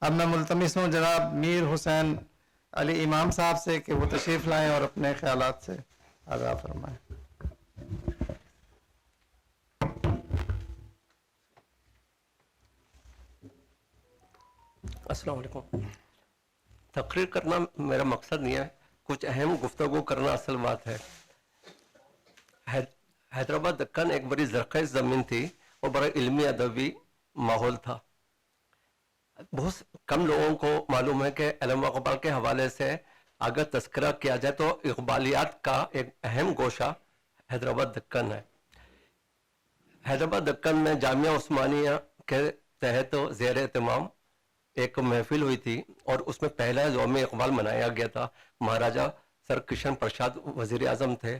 اب میں ملتمس ہوں جناب میر حسین علی امام صاحب سے کہ وہ تشریف لائیں اور اپنے خیالات سے آگاہ فرمائیں. السلام علیکم. تقریر کرنا میرا مقصد نہیں ہے, کچھ اہم گفتگو کرنا اصل بات ہے. حیدرآباد دکن ایک بڑی زرخیز زمین تھی اور بڑا علمی ادبی ماحول تھا. بہت کم لوگوں کو معلوم ہے کہ علامہ اقبال کے حوالے سے اگر تذکرہ کیا جائے تو اقبالیات کا ایک اہم گوشہ حیدرآباد دکن ہے. حیدرآباد دکن میں جامعہ عثمانیہ کے تحت زیر اہتمام ایک محفل ہوئی تھی اور اس میں پہلا یوم اقبال منایا گیا تھا. مہاراجہ سر کرشن پرساد وزیر اعظم تھے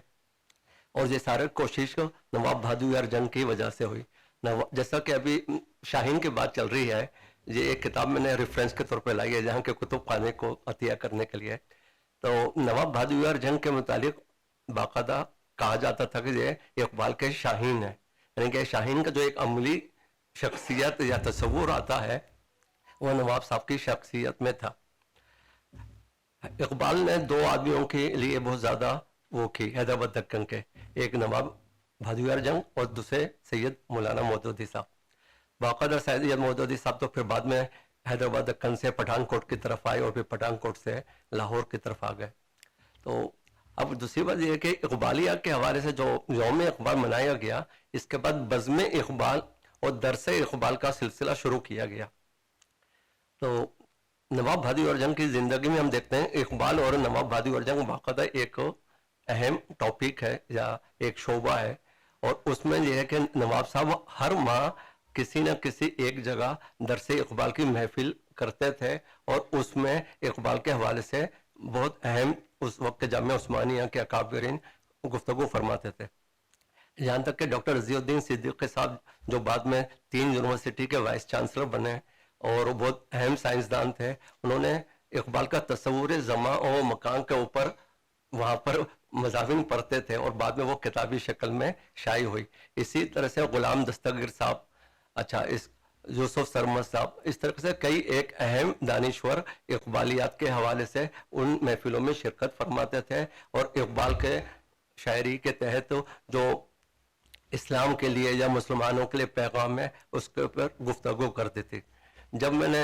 اور یہ سارے کوشش نواب بہادر جنگ کی وجہ سے ہوئی. جیسا کہ ابھی شاہین کی بات چل رہی ہے, یہ ایک کتاب میں نے ریفرنس کے طور پہ لائی ہے جہاں کے کتب خانے کو عطیہ کرنے کے لیے. تو نواب بہادر جنگ کے متعلق باقاعدہ کہا جاتا تھا کہ یہ اقبال کے شاہین ہے, یعنی کہ شاہین کا جو ایک عملی شخصیت یا تصور آتا ہے وہ نواب صاحب کی شخصیت میں تھا. اقبال نے دو آدمیوں کے لیے بہت زیادہ وہ کی حیدرآباد دکن کے, ایک نواب بہادر جنگ اور دوسرے سید مولانا مودودی صاحب. باقاعدہ سید مودودی صاحب تو پھر بعد میں حیدرآباد دکن سے پٹھان کوٹ کی طرف آئے اور پھر پٹھان کوٹ سے لاہور کی طرف آ گئے. تو اب دوسری بات یہ ہے کہ اقبالیہ کے حوالے سے جو یوم اقبال منایا گیا, اس کے بعد بزم اقبال اور درس اقبال کا سلسلہ شروع کیا گیا. تو نواب بہادر جنگ کی زندگی میں ہم دیکھتے ہیں اقبال اور نواب بہادر جنگ باقاعدہ ایک اہم ٹاپک ہے یا ایک شعبہ ہے, اور اس میں یہ ہے کہ نواب صاحب ہر ماہ کسی نہ کسی ایک جگہ درس اقبال کی محفل کرتے تھے اور اس میں اقبال کے حوالے سے بہت اہم اس وقت کے جامعہ عثمانیہ کے اکابرین گفتگو فرماتے تھے. یہاں تک کہ ڈاکٹر رضی الدین صدیقی صاحب جو بعد میں 3 یونیورسٹی کے وائس چانسلر بنے اور بہت اہم سائنسدان تھے, انہوں نے اقبال کا تصور زمان و مکان کے اوپر وہاں پر مضامین پڑھتے تھے اور بعد میں وہ کتابی شکل میں شائع ہوئی. اسی طرح سے غلام دستگیر صاحب, اس یوسف سرمد صاحب, اس طرح سے کئی ایک اہم دانشور اقبالیات کے حوالے سے ان محفلوں میں شرکت فرماتے تھے اور اقبال کے شاعری کے تحت جو اسلام کے لیے یا مسلمانوں کے لیے پیغام ہے اس کے اوپر گفتگو کرتی تھی. جب میں نے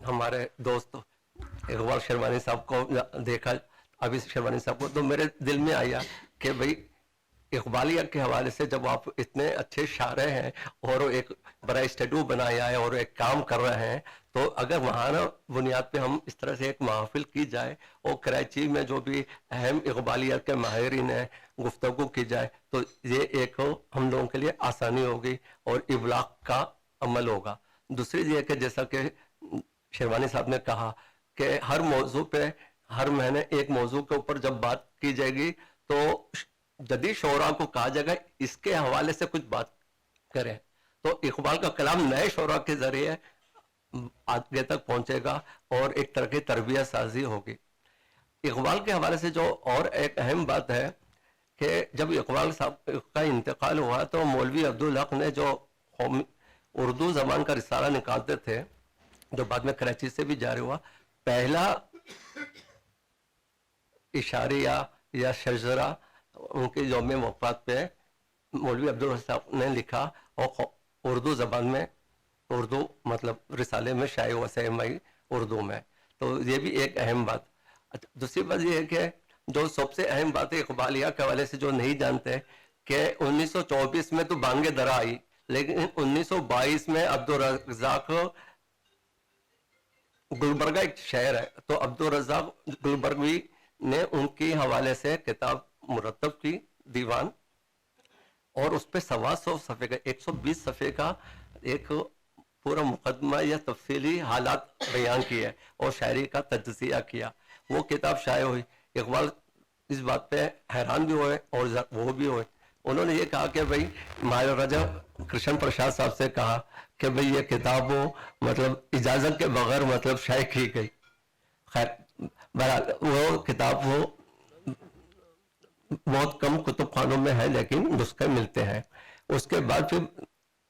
ہمارے دوست اقبال شیروانی صاحب کو دیکھا, ابھی شیروانی صاحب کو, تو میرے دل میں آیا کہ بھئی اقبالیہ کے حوالے سے جب آپ اتنے اچھے شاعر ہیں اور ایک بڑا اسٹیڈیو بنایا ہے اور ایک کام کر رہے ہیں, تو اگر وہاں بنیاد پہ ہم اس طرح سے ایک محفل کی جائے اور کراچی میں جو بھی اہم اقبالیات کے ماہرین ہیں گفتگو کی جائے تو یہ ایک ہم لوگوں کے لیے آسانی ہوگی اور ابلاغ کا عمل ہوگا. دوسری یہ کہ جیسا کہ شیروانی صاحب نے کہا کہ ہر موضوع پہ ہر مہینے ایک موضوع کے اوپر جب بات کی جائے گی تو جدید شعراء کو کہا جائے گا اس کے حوالے سے کچھ بات کریں, تو اقبال کا کلام نئے شعراء کے ذریعے آگے تک پہنچے گا اور ایک طرح کی تربیت سازی ہوگی. اقبال کے حوالے سے جو اور ایک اہم بات ہے کہ جب اقبال صاحب کا انتقال ہوا تو مولوی عبدالحق نے جو اردو زبان کا رسالہ نکالتے تھے جو بعد میں کراچی سے بھی جاری ہوا, پہلا اشاریہ یا شجرہ ان کے یوم وفات پہ مولوی عبدالحق صاحب نے لکھا اور اردو زبان میں, اردو مطلب رسالے میں شائع ہوا سیمائی اردو میں. تو یہ بھی ایک اہم بات. دوسری بات یہ ہے کہ جو سب سے اہم بات ہے اقبالیہ کے حوالے سے جو نہیں جانتے کہ 1924 میں تو بانگے درا آئی, لیکن 1922 میں عبدالرزاق گلبرگہ ایک شہر ہے, تو عبدالرزاق گلبرگوی نے ان کے حوالے سے کتاب مرتب کی دیوان, اور اس پہ 125 صفحے کا 120 صفحے کا ایک پورا مقدمہ یا تفصیلی حالات بیان کیے اور شاعری کا تجزیہ کیا. وہ کتاب شائع ہوئی. اقبال اس بات پہ حیران بھی ہوئے اور وہ بھی ہوئے. انہوں نے یہ کہا کہ بھئی مہاراجہ کرشن پرساد صاحب سے کہا کہ بھئی یہ کتاب مطلب اجازت کے بغیر مطلب شائع کی گئی. خیر بہرحال وہ کتاب وہ بہت کم کتب خانوں میں ہے لیکن نسخے ملتے ہیں. اس کے بعد پھر